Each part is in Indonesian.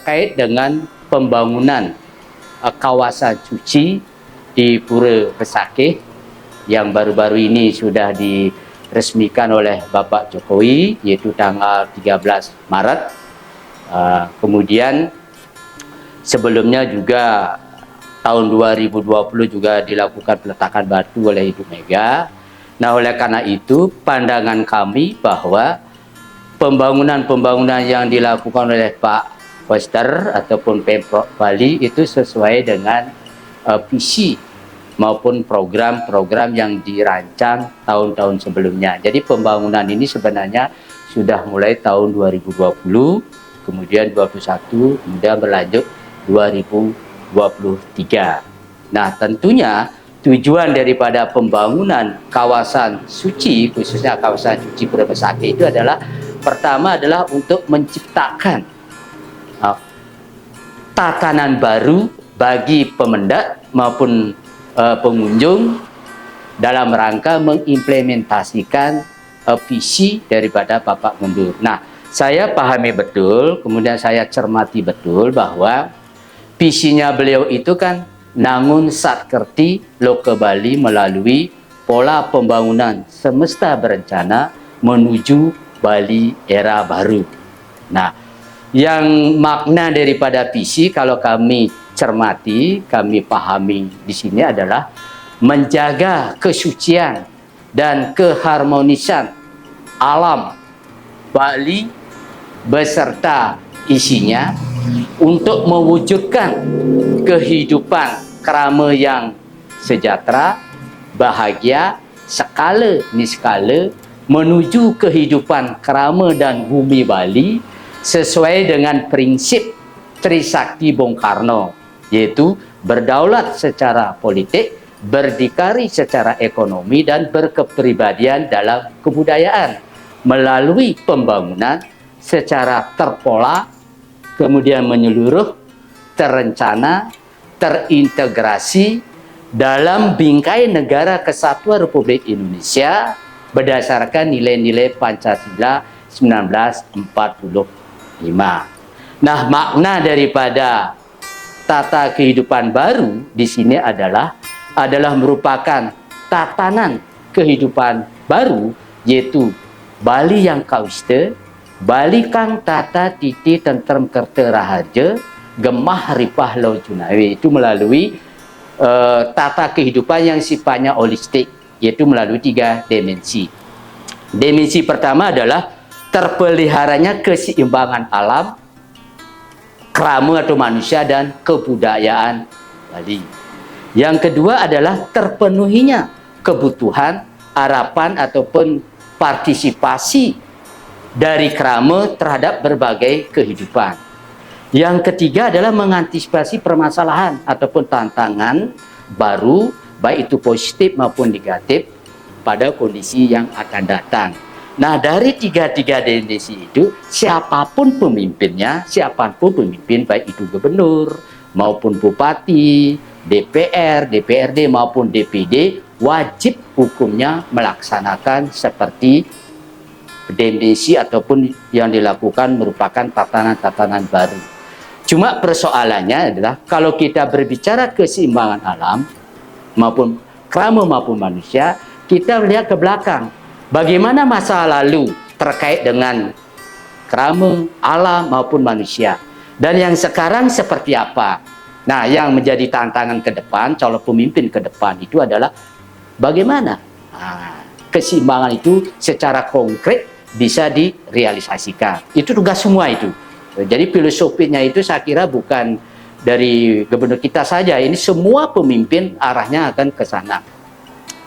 terkait dengan pembangunan kawasan suci di Pura Besakih yang baru-baru ini sudah diresmikan oleh Bapak Jokowi, yaitu tanggal 13 Maret. Kemudian sebelumnya juga tahun 2020 juga dilakukan peletakan batu oleh Ibu Mega. Nah, oleh karena itu pandangan kami bahwa pembangunan-pembangunan yang dilakukan oleh Pak Koster ataupun Pemprov Bali itu sesuai dengan visi maupun program-program yang dirancang tahun-tahun sebelumnya. Jadi pembangunan ini sebenarnya sudah mulai tahun 2020, kemudian 2021, kemudian berlanjut 2023. Nah, tentunya tujuan daripada pembangunan kawasan suci, khususnya kawasan suci Pura Besakih itu adalah, pertama adalah untuk menciptakan tatanan baru bagi pemendak maupun pengunjung dalam rangka mengimplementasikan visi daripada Bapak Gubernur. Nah, saya pahami betul, kemudian saya cermati betul bahwa visinya beliau itu kan nangun satkerti loke Bali melalui pola pembangunan semesta berencana menuju Bali era baru. Nah, yang makna daripada visi kalau kami cermati, kami pahami di sini adalah menjaga kesucian dan keharmonisan alam Bali beserta isinya untuk mewujudkan kehidupan krama yang sejahtera, bahagia, skala niskala menuju kehidupan krama dan bumi Bali sesuai dengan prinsip Trisakti Bung Karno, yaitu berdaulat secara politik, berdikari secara ekonomi, dan berkepribadian dalam kebudayaan melalui pembangunan secara terpola, kemudian menyeluruh, terencana, terintegrasi dalam bingkai negara kesatuan Republik Indonesia berdasarkan nilai-nilai Pancasila 1945. Nah, makna daripada tata kehidupan baru di sini adalah merupakan tatanan kehidupan baru, yaitu Bali yang kauste, Bali kang tata titi tentrem kerta raharja, gemah ripah lau junawi, itu melalui tata kehidupan yang sifatnya holistik, yaitu melalui 3 dimensi. Dimensi pertama adalah terpeliharanya keseimbangan alam, krama atau manusia, dan kebudayaan Bali. Yang kedua adalah terpenuhinya kebutuhan, harapan ataupun partisipasi dari krama terhadap berbagai kehidupan. Yang ketiga adalah mengantisipasi permasalahan ataupun tantangan baru, baik itu positif maupun negatif pada kondisi yang akan datang. Nah, dari tiga dimensi itu, siapapun pemimpinnya, baik itu gubernur maupun bupati, DPR, DPRD maupun DPD, wajib hukumnya melaksanakan seperti dimensi ataupun yang dilakukan merupakan tatanan-tatanan baru. Cuma persoalannya adalah kalau kita berbicara keseimbangan alam maupun krama maupun manusia, kita lihat ke belakang. Bagaimana masa lalu terkait dengan krama, alam maupun manusia, dan yang sekarang seperti apa? Nah, yang menjadi tantangan ke depan, calon pemimpin ke depan itu adalah bagaimana keseimbangan itu secara konkret bisa direalisasikan. Itu tugas semua itu. Jadi filosofinya itu saya kira bukan dari gubernur kita saja, ini semua pemimpin arahnya akan ke sana.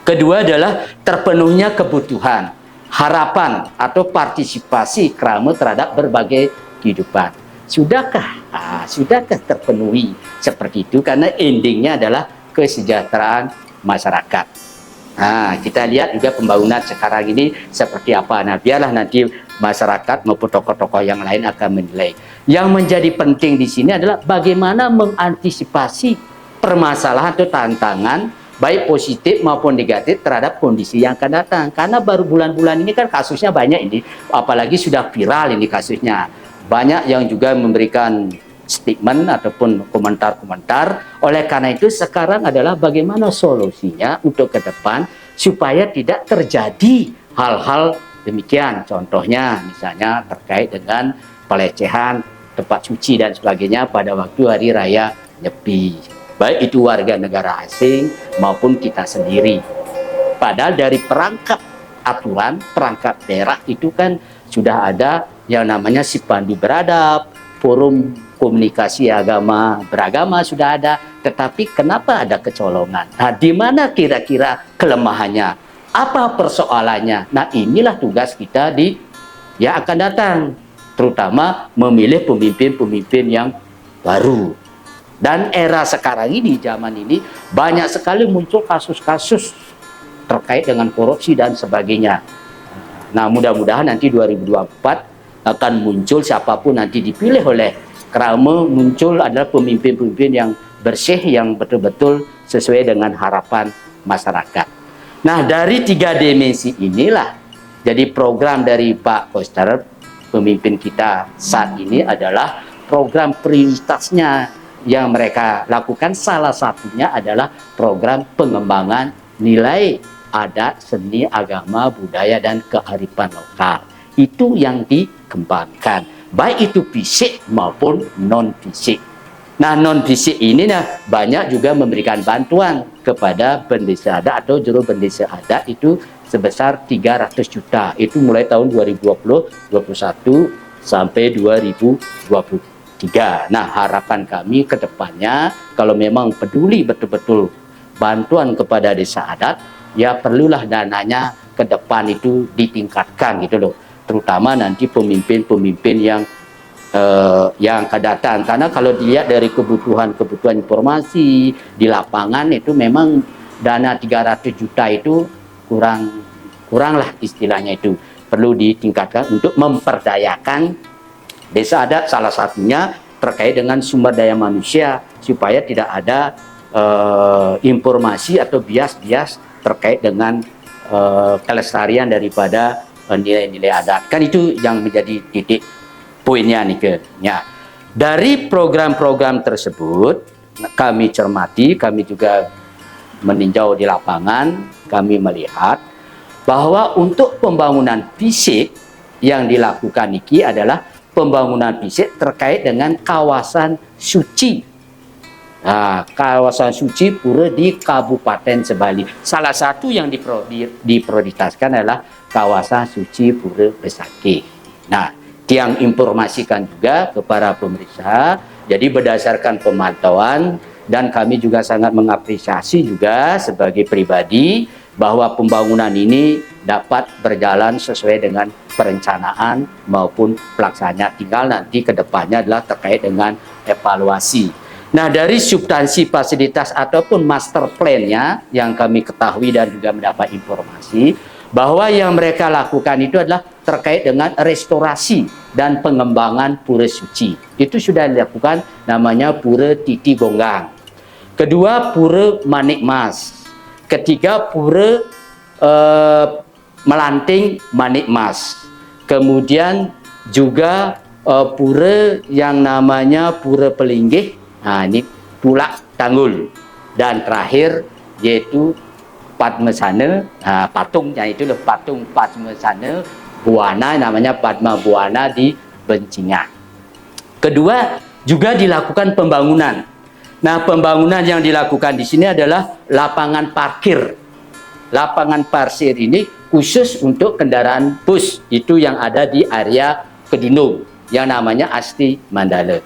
Kedua adalah terpenuhnya kebutuhan, harapan atau partisipasi krama terhadap berbagai kehidupan. Sudahkah terpenuhi seperti itu? Karena endingnya adalah kesejahteraan masyarakat. Nah, kita lihat juga pembangunan sekarang ini seperti apa. Nah, biarlah nanti masyarakat maupun tokoh-tokoh yang lain akan menilai. Yang menjadi penting di sini adalah bagaimana mengantisipasi permasalahan atau tantangan baik positif maupun negatif terhadap kondisi yang akan datang. Karena baru bulan-bulan ini kan kasusnya banyak ini, apalagi sudah viral ini kasusnya. Banyak yang juga memberikan statement ataupun komentar-komentar. Oleh karena itu sekarang adalah bagaimana solusinya untuk ke depan supaya tidak terjadi hal-hal demikian. Contohnya misalnya terkait dengan pelecehan tempat suci dan sebagainya pada waktu hari raya Nyepi, baik itu warga negara asing maupun kita sendiri. Padahal dari perangkat aturan, perangkat daerah itu kan sudah ada yang namanya Sipandu Beradab, forum komunikasi agama beragama sudah ada, tetapi kenapa ada kecolongan? Nah, di mana kira-kira kelemahannya? Apa persoalannya? Nah, inilah tugas kita di yang akan datang, terutama memilih pemimpin-pemimpin yang baru. Dan era sekarang ini, zaman ini, banyak sekali muncul kasus-kasus terkait dengan korupsi dan sebagainya. Nah, mudah-mudahan nanti 2024 akan muncul siapapun nanti dipilih oleh Krama, muncul adalah pemimpin-pemimpin yang bersih, yang betul-betul sesuai dengan harapan masyarakat. Nah, dari 3 dimensi inilah, jadi program dari Pak Koster, pemimpin kita saat ini adalah program prioritasnya yang mereka lakukan, salah satunya adalah program pengembangan nilai adat, seni, agama, budaya, dan kearifan lokal. Itu yang dikembangkan, baik itu fisik maupun non-fisik. Nah, non-fisik ini banyak juga memberikan bantuan kepada bendesa adat atau juru bendesa adat itu sebesar 300 juta. Itu mulai tahun 2020, 2021 sampai 2023. Nah, harapan kami ke depannya, kalau memang peduli betul-betul bantuan kepada desa adat, ya perlulah dananya ke depan itu ditingkatkan gitu loh. Terutama nanti pemimpin-pemimpin yang akan datang. Karena kalau dilihat dari kebutuhan informasi di lapangan itu memang dana 300 juta itu kurang lah istilahnya, itu perlu ditingkatkan untuk memperdayakan desa adat, salah satunya terkait dengan sumber daya manusia, supaya tidak ada informasi atau bias-bias terkait dengan kelestarian daripada nilai-nilai adat. Kan itu yang menjadi titik poinnya nih. Dari program-program tersebut kami cermati, kami juga meninjau di lapangan, kami melihat bahwa untuk pembangunan fisik yang dilakukan ini adalah pembangunan fisik terkait dengan kawasan suci. Nah, kawasan suci pura di Kabupaten Sebali. Salah satu yang diprioritaskan adalah kawasan suci Pura Besakih. Nah, yang informasikan juga kepada pemerintah. Jadi berdasarkan pemantauan, dan kami juga sangat mengapresiasi juga sebagai pribadi bahwa pembangunan ini dapat berjalan sesuai dengan perencanaan maupun pelaksanaan. Tinggal nanti ke depannya adalah terkait dengan evaluasi. Nah, dari substansi fasilitas ataupun master plan-nya yang kami ketahui dan juga mendapat informasi bahwa yang mereka lakukan itu adalah terkait dengan restorasi dan pengembangan pura suci. Itu sudah dilakukan, namanya Pura Titi Bonggang. Kedua, Pura Manik Mas. Ketiga, Pura Melanting Manik Mas. Kemudian juga pura yang namanya Pura Pelinggih. Nah, ini Pulak Tanggul. Dan terakhir yaitu Padmasana, patungnya itu loh, patung Padmasana Buana, namanya Padma Buana di Bencingan. Kedua, juga dilakukan pembangunan. Nah, pembangunan yang dilakukan di sini adalah lapangan parkir. Lapangan parkir ini khusus untuk kendaraan bus, itu yang ada di area Kedundung yang namanya Asti Mandala.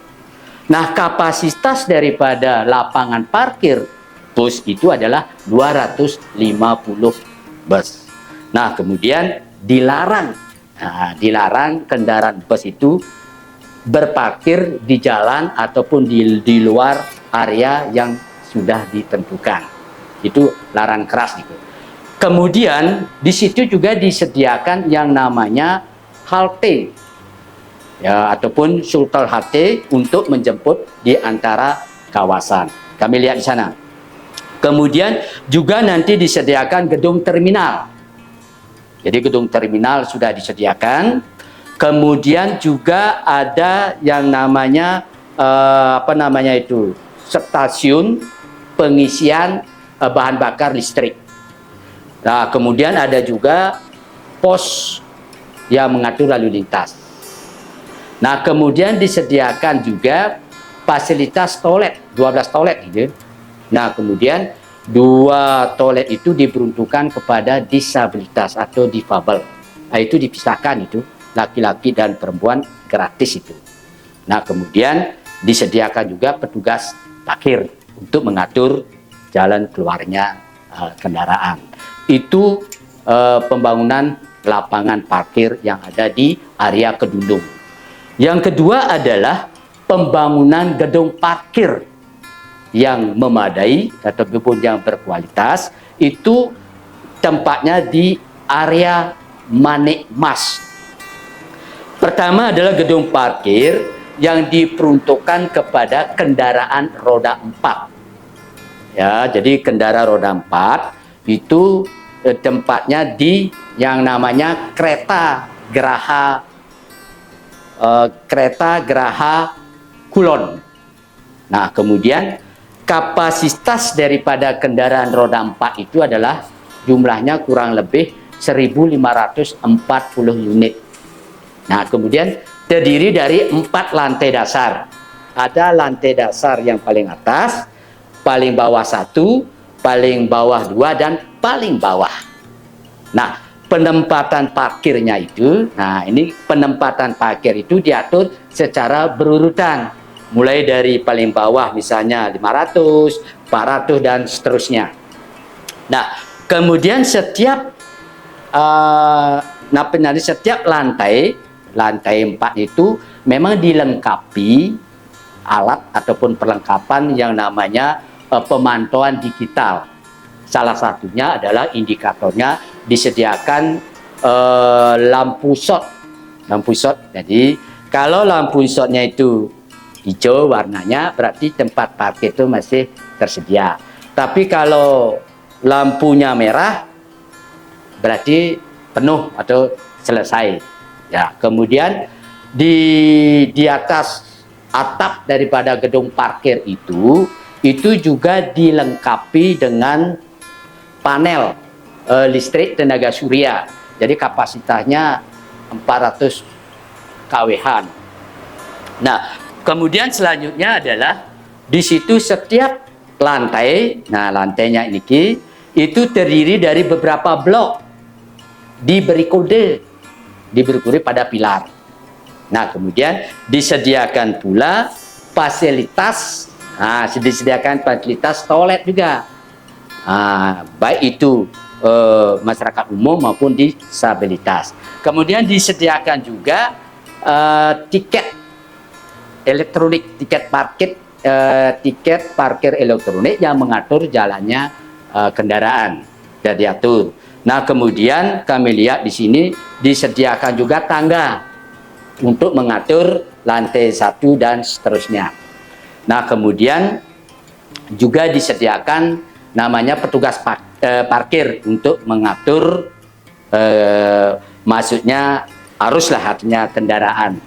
Nah, kapasitas daripada lapangan parkir bus itu adalah 250 bus. Nah, kemudian dilarang kendaraan bus itu berparkir di jalan ataupun di luar area yang sudah ditentukan. Itu larang keras gitu. Kemudian di situ juga disediakan yang namanya halte, ya, ataupun shuttle halte untuk menjemput di antara kawasan. Kami lihat di sana. Kemudian juga nanti disediakan gedung terminal. Jadi gedung terminal sudah disediakan. Kemudian juga ada yang namanya stasiun pengisian bahan bakar listrik. Nah, kemudian ada juga pos yang mengatur lalu lintas. Nah, kemudian disediakan juga fasilitas toilet, 12 toilet gitu. Nah, kemudian 2 toilet itu diperuntukkan kepada disabilitas atau difabel. Nah, itu dipisahkan itu, laki-laki dan perempuan gratis itu. Nah, kemudian disediakan juga petugas parkir untuk mengatur jalan keluarnya kendaraan. Itu pembangunan lapangan parkir yang ada di area Kedundung. Yang kedua adalah pembangunan gedung parkir yang memadai ataupun yang berkualitas. Itu tempatnya di area Manik Mas. Pertama adalah gedung parkir yang diperuntukkan kepada kendaraan roda 4. Ya, jadi kendaraan roda 4 itu tempatnya di yang namanya kereta Geraha Kulon. Nah, kemudian kapasitas daripada kendaraan roda 4 itu adalah jumlahnya kurang lebih 1.540 unit. Nah, kemudian terdiri dari 4 lantai dasar. Ada lantai dasar yang paling atas, paling bawah 1, paling bawah 2, dan paling bawah. Nah, penempatan parkirnya itu, ini penempatan parkir itu diatur secara berurutan. Mulai dari paling bawah misalnya 500, 400, dan seterusnya. Nah, kemudian setiap lantai 4 itu memang dilengkapi alat ataupun perlengkapan yang namanya pemantauan digital. Salah satunya adalah indikatornya disediakan lampu shot. Jadi kalau lampu shotnya itu hijau warnanya, berarti tempat parkir itu masih tersedia. Tapi kalau lampunya merah, berarti penuh atau selesai. Ya, kemudian di atas atap daripada gedung parkir itu juga dilengkapi dengan panel listrik tenaga surya. Jadi kapasitasnya 400 kWh. Nah, kemudian selanjutnya adalah di situ setiap lantai, lantainya ini itu terdiri dari beberapa blok diberi kode pada pilar. Nah, kemudian disediakan pula fasilitas toilet juga. Baik itu masyarakat umum maupun disabilitas. Kemudian disediakan juga tiket elektronik, tiket parkir elektronik yang mengatur jalannya kendaraan dan diatur. Nah, kemudian kami lihat di sini disediakan juga tangga untuk mengatur lantai 1 dan seterusnya. Nah, kemudian juga disediakan namanya petugas parkir untuk mengatur masuknya arus artinya kendaraan.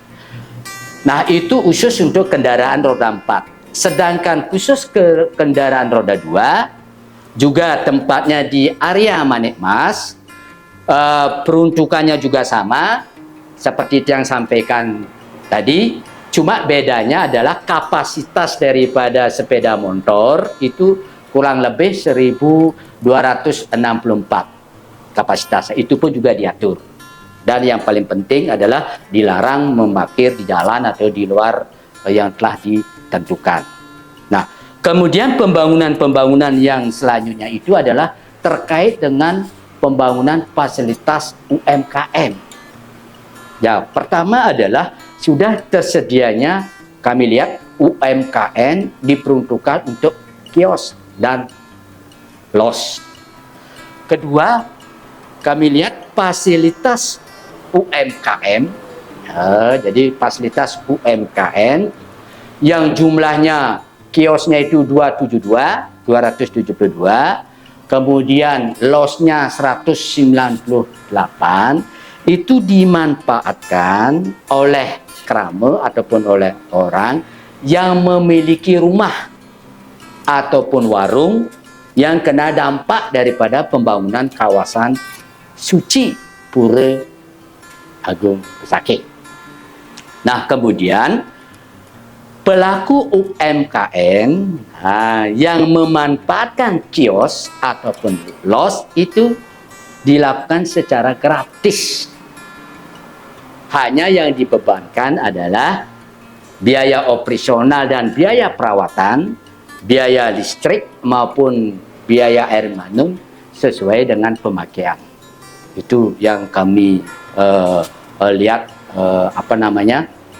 Nah, itu khusus untuk kendaraan roda 4. Sedangkan khusus ke kendaraan roda 2 juga tempatnya di area Manik Mas, peruntukannya juga sama seperti yang sampaikan tadi, cuma bedanya adalah kapasitas daripada sepeda motor itu kurang lebih 1.264 kapasitas. Itu pun juga diatur. Dan yang paling penting adalah dilarang memarkir di jalan atau di luar yang telah ditentukan. Nah, kemudian pembangunan yang selanjutnya itu adalah terkait dengan pembangunan fasilitas UMKM. Ya, pertama adalah sudah tersedianya, kami lihat UMKM diperuntukkan untuk kios dan los. Kedua, kami lihat fasilitas UMKM. Jadi fasilitas UMKM yang jumlahnya kiosnya itu 272, kemudian losnya 198, itu dimanfaatkan oleh krame ataupun oleh orang yang memiliki rumah ataupun warung yang kena dampak daripada pembangunan kawasan suci Pura Agung Besakih. Nah, kemudian pelaku UMKM yang memanfaatkan kios ataupun los itu dilakukan secara gratis. Hanya yang dibebankan adalah biaya operasional dan biaya perawatan, biaya listrik maupun biaya air minum sesuai dengan pemakaian. Itu yang kami lihat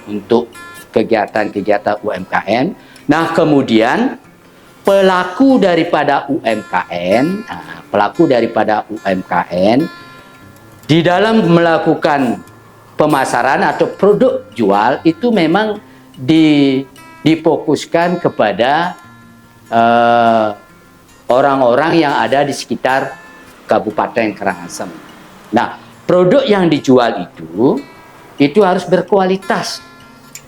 untuk kegiatan-kegiatan UMKM. Nah, kemudian pelaku daripada UMKM di dalam melakukan pemasaran atau produk jual itu memang difokuskan kepada orang-orang yang ada di sekitar Kabupaten Karangasem. Nah, produk yang dijual itu harus berkualitas,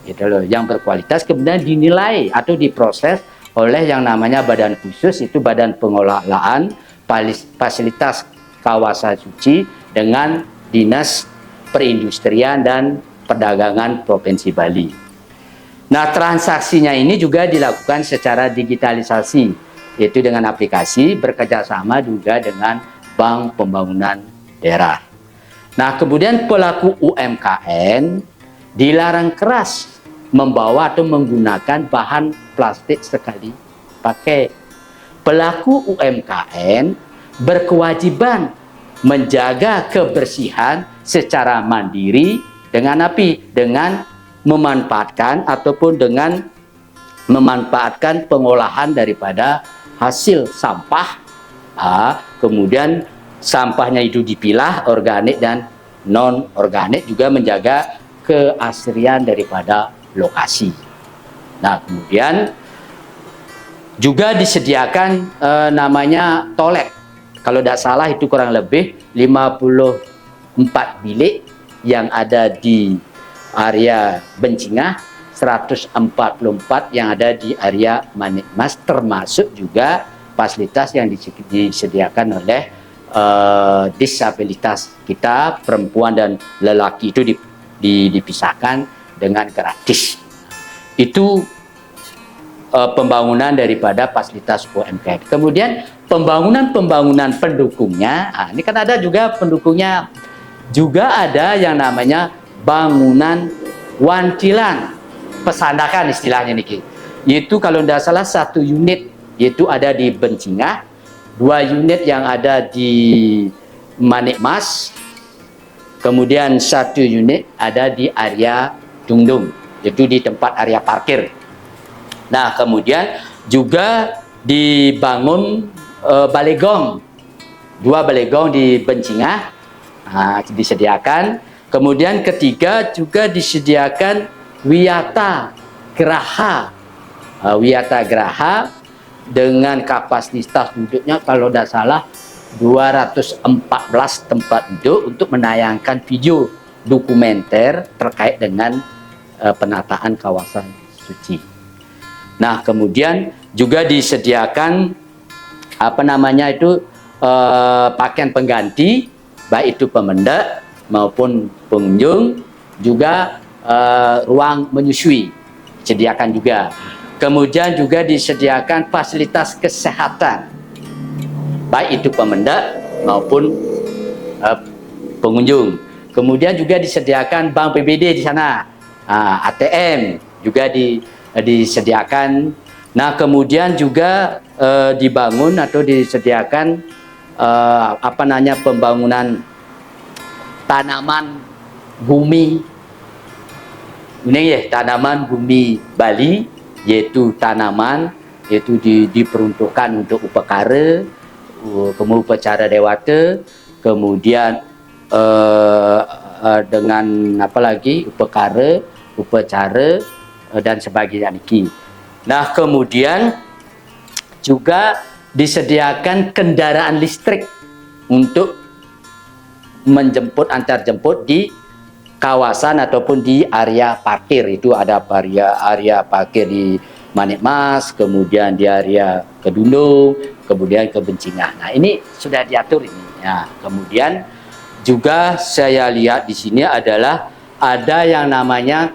gitu loh. Yang berkualitas kemudian dinilai atau diproses oleh yang namanya badan khusus, itu Badan Pengelolaan Fasilitas Kawasan Suci dengan Dinas Perindustrian dan Perdagangan Provinsi Bali. Nah, transaksinya ini juga dilakukan secara digitalisasi, yaitu dengan aplikasi bekerjasama juga dengan Bank Pembangunan Daerah. Nah, kemudian pelaku UMKM dilarang keras membawa atau menggunakan bahan plastik sekali pakai. Pelaku UMKM berkewajiban menjaga kebersihan secara mandiri dengan dengan memanfaatkan ataupun dengan memanfaatkan pengolahan daripada hasil sampah. Kemudian sampahnya itu dipilah organik dan non organik, juga menjaga keaslian daripada lokasi. Nah, kemudian juga disediakan namanya toilet. Kalau tidak salah itu kurang lebih 54 bilik yang ada di area Bencingah, 144 yang ada di area Manikmas, termasuk juga fasilitas yang disediakan oleh disabilitas kita, perempuan dan lelaki itu dipisahkan dengan gratis. Itu pembangunan daripada fasilitas UMKM. Kemudian pembangunan pendukungnya, ini kan ada juga pendukungnya, juga ada yang namanya bangunan wancilan pesandakan istilahnya niki. Yaitu kalau tidak salah 1 unit yaitu ada di Bencingah, 2 unit yang ada di Manikmas, kemudian 1 unit ada di area Dungdung, yaitu di tempat area parkir. Nah, kemudian juga dibangun balegong, 2 balegong di Bencingah disediakan. Kemudian ketiga juga disediakan Wiyata Geraha. Wiyata Geraha dengan kapasitas duduknya kalau tidak salah 214 tempat duduk untuk menayangkan video dokumenter terkait dengan penataan kawasan suci. Nah, kemudian juga disediakan pakaian pengganti, baik itu pemendak maupun pengunjung, juga ruang menyusui disediakan juga. Kemudian juga disediakan fasilitas kesehatan, baik itu pemendak maupun pengunjung. Kemudian juga disediakan bank PBD di sana, ATM juga disediakan. Nah, kemudian juga dibangun atau disediakan pembangunan tanaman bumi. Ini ya, tanaman bumi Bali, yaitu tanaman diperuntukkan untuk upakara, kemudian upacara dewata, kemudian dengan upakara, upacara dan sebagainya niki. Nah, kemudian juga disediakan kendaraan listrik untuk menjemput, antar jemput di kawasan ataupun di area parkir. Itu ada area parkir di Manik Mas, kemudian di area Kedundung, kemudian ke Bencingah. Nah, ini sudah diatur ini. Ya, kemudian juga saya lihat di sini adalah ada yang namanya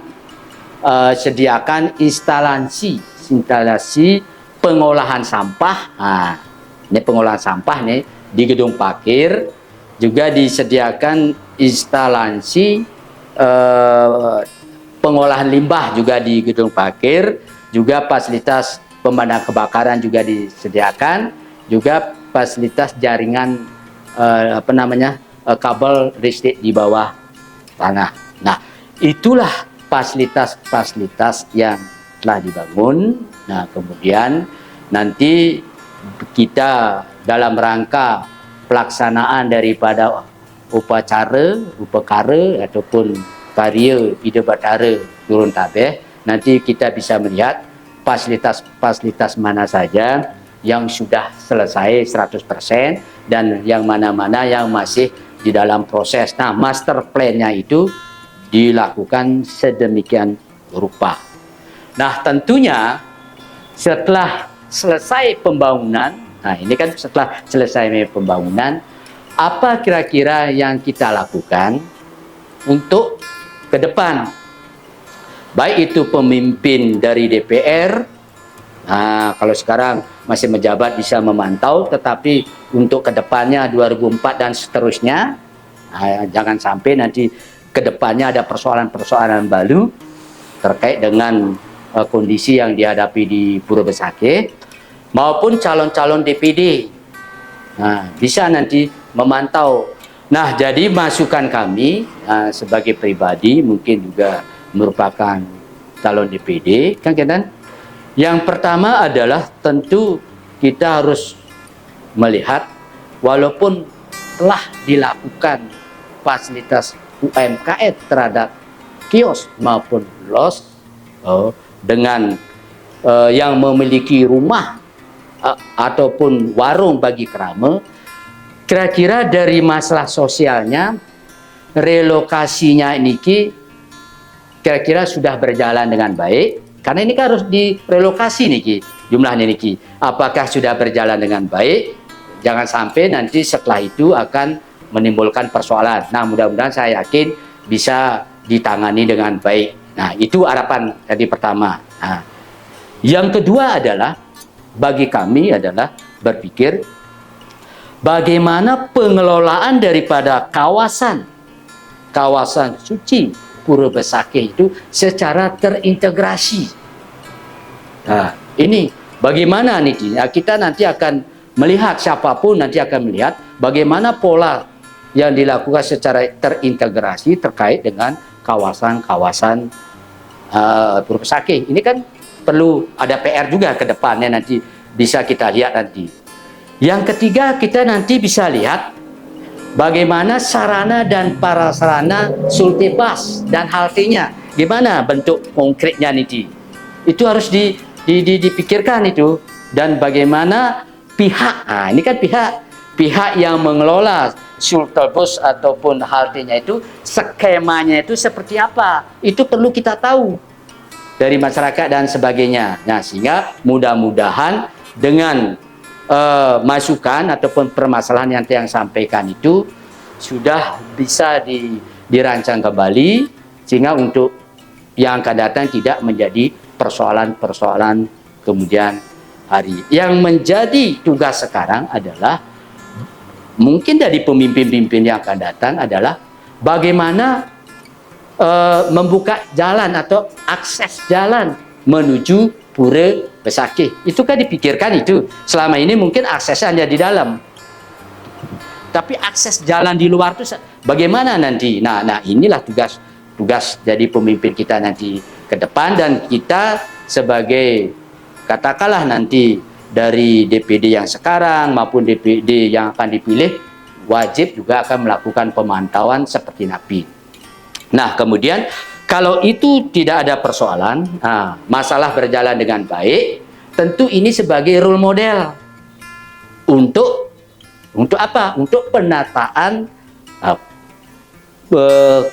sediakan instalasi pengolahan sampah. Nah, ini pengolahan sampah nih di gedung parkir. Juga disediakan instalasi pengolahan limbah juga di gedung parkir. Juga fasilitas pemadam kebakaran juga disediakan. Juga fasilitas jaringan kabel listrik di bawah tanah. Nah, itulah fasilitas-fasilitas yang telah dibangun. Nah, kemudian nanti kita dalam rangka pelaksanaan daripada upakara ataupun karya Ida Batara Turun Tabeh, nanti kita bisa melihat fasilitas-fasilitas mana saja yang sudah selesai 100% dan yang mana-mana yang masih di dalam proses. Nah, master plan-nya itu dilakukan sedemikian rupa. Nah, tentunya setelah selesai pembangunan, nah ini kan setelah selesai pembangunan, apa kira-kira yang kita lakukan untuk ke depan? Baik itu pemimpin dari DPR, nah kalau sekarang masih menjabat bisa memantau, tetapi untuk ke depannya 2004 dan seterusnya, nah, jangan sampai nanti ke depannya ada persoalan-persoalan baru terkait dengan kondisi yang dihadapi di Pura Besakih, maupun calon-calon DPD. Nah, bisa nanti memantau. Nah, jadi masukan kami sebagai pribadi, mungkin juga merupakan calon DPD, kan Kenan? Yang pertama adalah tentu kita harus melihat, walaupun telah dilakukan fasilitas UMKM terhadap kios maupun los, dengan yang memiliki rumah ataupun warung bagi kerama, kira-kira dari masalah sosialnya, relokasinya ini kira-kira sudah berjalan dengan baik, karena ini kan harus direlokasi nih jumlahnya nih. Apakah sudah berjalan dengan baik? Jangan sampai nanti setelah itu akan menimbulkan persoalan. Nah, mudah-mudahan saya yakin bisa ditangani dengan baik. Nah, itu harapan tadi pertama. Nah, yang kedua adalah bagi kami adalah berpikir bagaimana pengelolaan daripada kawasan suci Pura Besakih itu secara terintegrasi. Nah, ini bagaimana nih? Kita nanti akan melihat, siapapun nanti akan melihat bagaimana pola yang dilakukan secara terintegrasi terkait dengan kawasan-kawasan Pura Besakih. Ini kan perlu ada PR juga ke depannya, nanti bisa kita lihat nanti. Yang ketiga, kita nanti bisa lihat bagaimana sarana dan prasarana Sultebas dan haltenya. Gimana bentuk konkretnya nanti. Itu harus dipikirkan itu. Dan bagaimana pihak, nah ini kan pihak yang mengelola Sultebas ataupun haltenya itu, skemanya itu seperti apa, itu perlu kita tahu dari masyarakat dan sebagainya. Nah, sehingga mudah-mudahan dengan masukan ataupun permasalahan yang sampaikan itu sudah bisa dirancang kembali, sehingga untuk yang akan datang tidak menjadi persoalan-persoalan kemudian hari. Yang menjadi tugas sekarang adalah mungkin dari pemimpin-pemimpin yang akan datang adalah bagaimana membuka jalan atau akses jalan menuju Pura Besakih. Itu kan dipikirkan itu. Selama ini mungkin aksesnya hanya di dalam. Tapi akses jalan di luar itu bagaimana nanti? Nah, inilah tugas jadi pemimpin kita nanti ke depan, dan kita sebagai katakanlah nanti dari DPD yang sekarang maupun DPD yang akan dipilih wajib juga akan melakukan pemantauan seperti NAPI. Nah, kemudian kalau itu tidak ada persoalan, masalah berjalan dengan baik, tentu ini sebagai role model untuk apa? Untuk penataan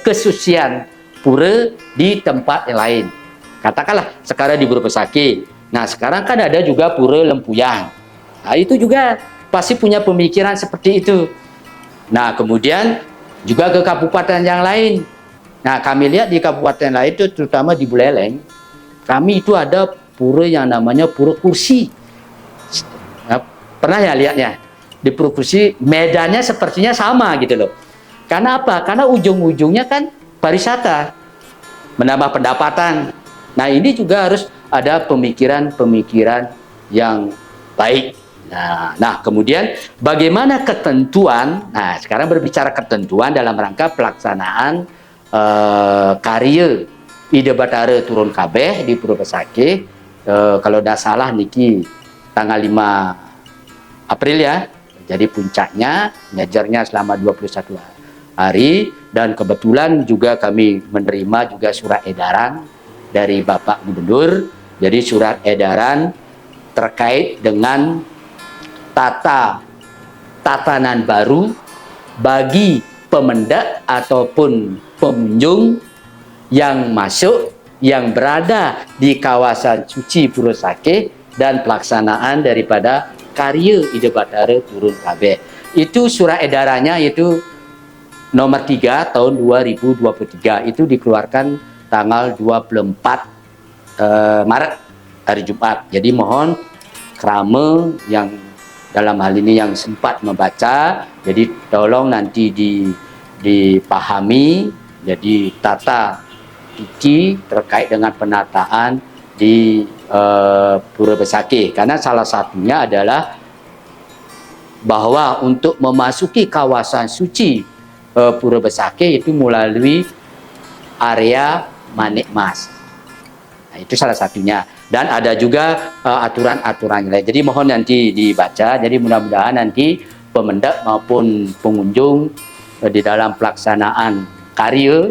kesucian pura di tempat yang lain. Katakanlah sekarang di Pura Besakih. Nah, sekarang kan ada juga Pura Lempuyang. Nah, itu juga pasti punya pemikiran seperti itu. Nah, kemudian juga ke kabupaten yang lain. Nah, kami lihat di kabupaten lain itu, terutama di Buleleng, kami itu ada pura yang namanya Pura Kursi. Nah, pernah ya lihatnya? Di Pura Kursi, medannya sepertinya sama gitu loh. Karena apa? Karena ujung-ujungnya kan pariwisata, menambah pendapatan. Nah, ini juga harus ada pemikiran-pemikiran yang baik. Nah, kemudian bagaimana ketentuan? Nah, sekarang berbicara ketentuan dalam rangka pelaksanaan karya Ida Batara turun kabeh di Pura Besakih. Kalau tidak salah niki tanggal 5 April ya. Jadi puncaknya ngajarnya selama 21 hari, dan kebetulan juga kami menerima juga surat edaran dari Bapak Gubernur. Jadi surat edaran terkait dengan tatanan baru bagi pemendak ataupun pengunjung yang masuk, yang berada di kawasan suci Pura Besakih, dan pelaksanaan daripada karya Ida Batara turun kabeh. Itu surat edarannya itu nomor 3 tahun 2023, itu dikeluarkan tanggal 24 Maret hari Jumat. Jadi mohon krama yang dalam hal ini yang sempat membaca, jadi tolong nanti dipahami. Jadi tata suci terkait dengan penataan di Pura Besakih, karena salah satunya adalah bahwa untuk memasuki kawasan suci Pura Besakih itu melalui area Manik Mas. Nah, itu salah satunya, dan ada juga aturan-aturan lain. Jadi mohon nanti dibaca. Jadi mudah-mudahan nanti pemendak maupun pengunjung di dalam pelaksanaan karya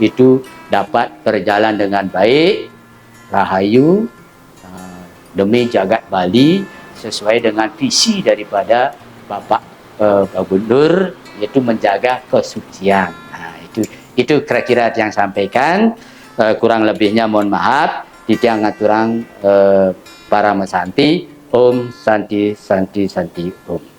itu dapat berjalan dengan baik, rahayu, demi jagat Bali sesuai dengan visi daripada Bapak Gubernur, yaitu menjaga kesucian. Nah, itu kira-kira yang sampaikan. Kurang lebihnya mohon maaf. Titiang ngaturang para mesanti. Om Santi Santi Santi Om.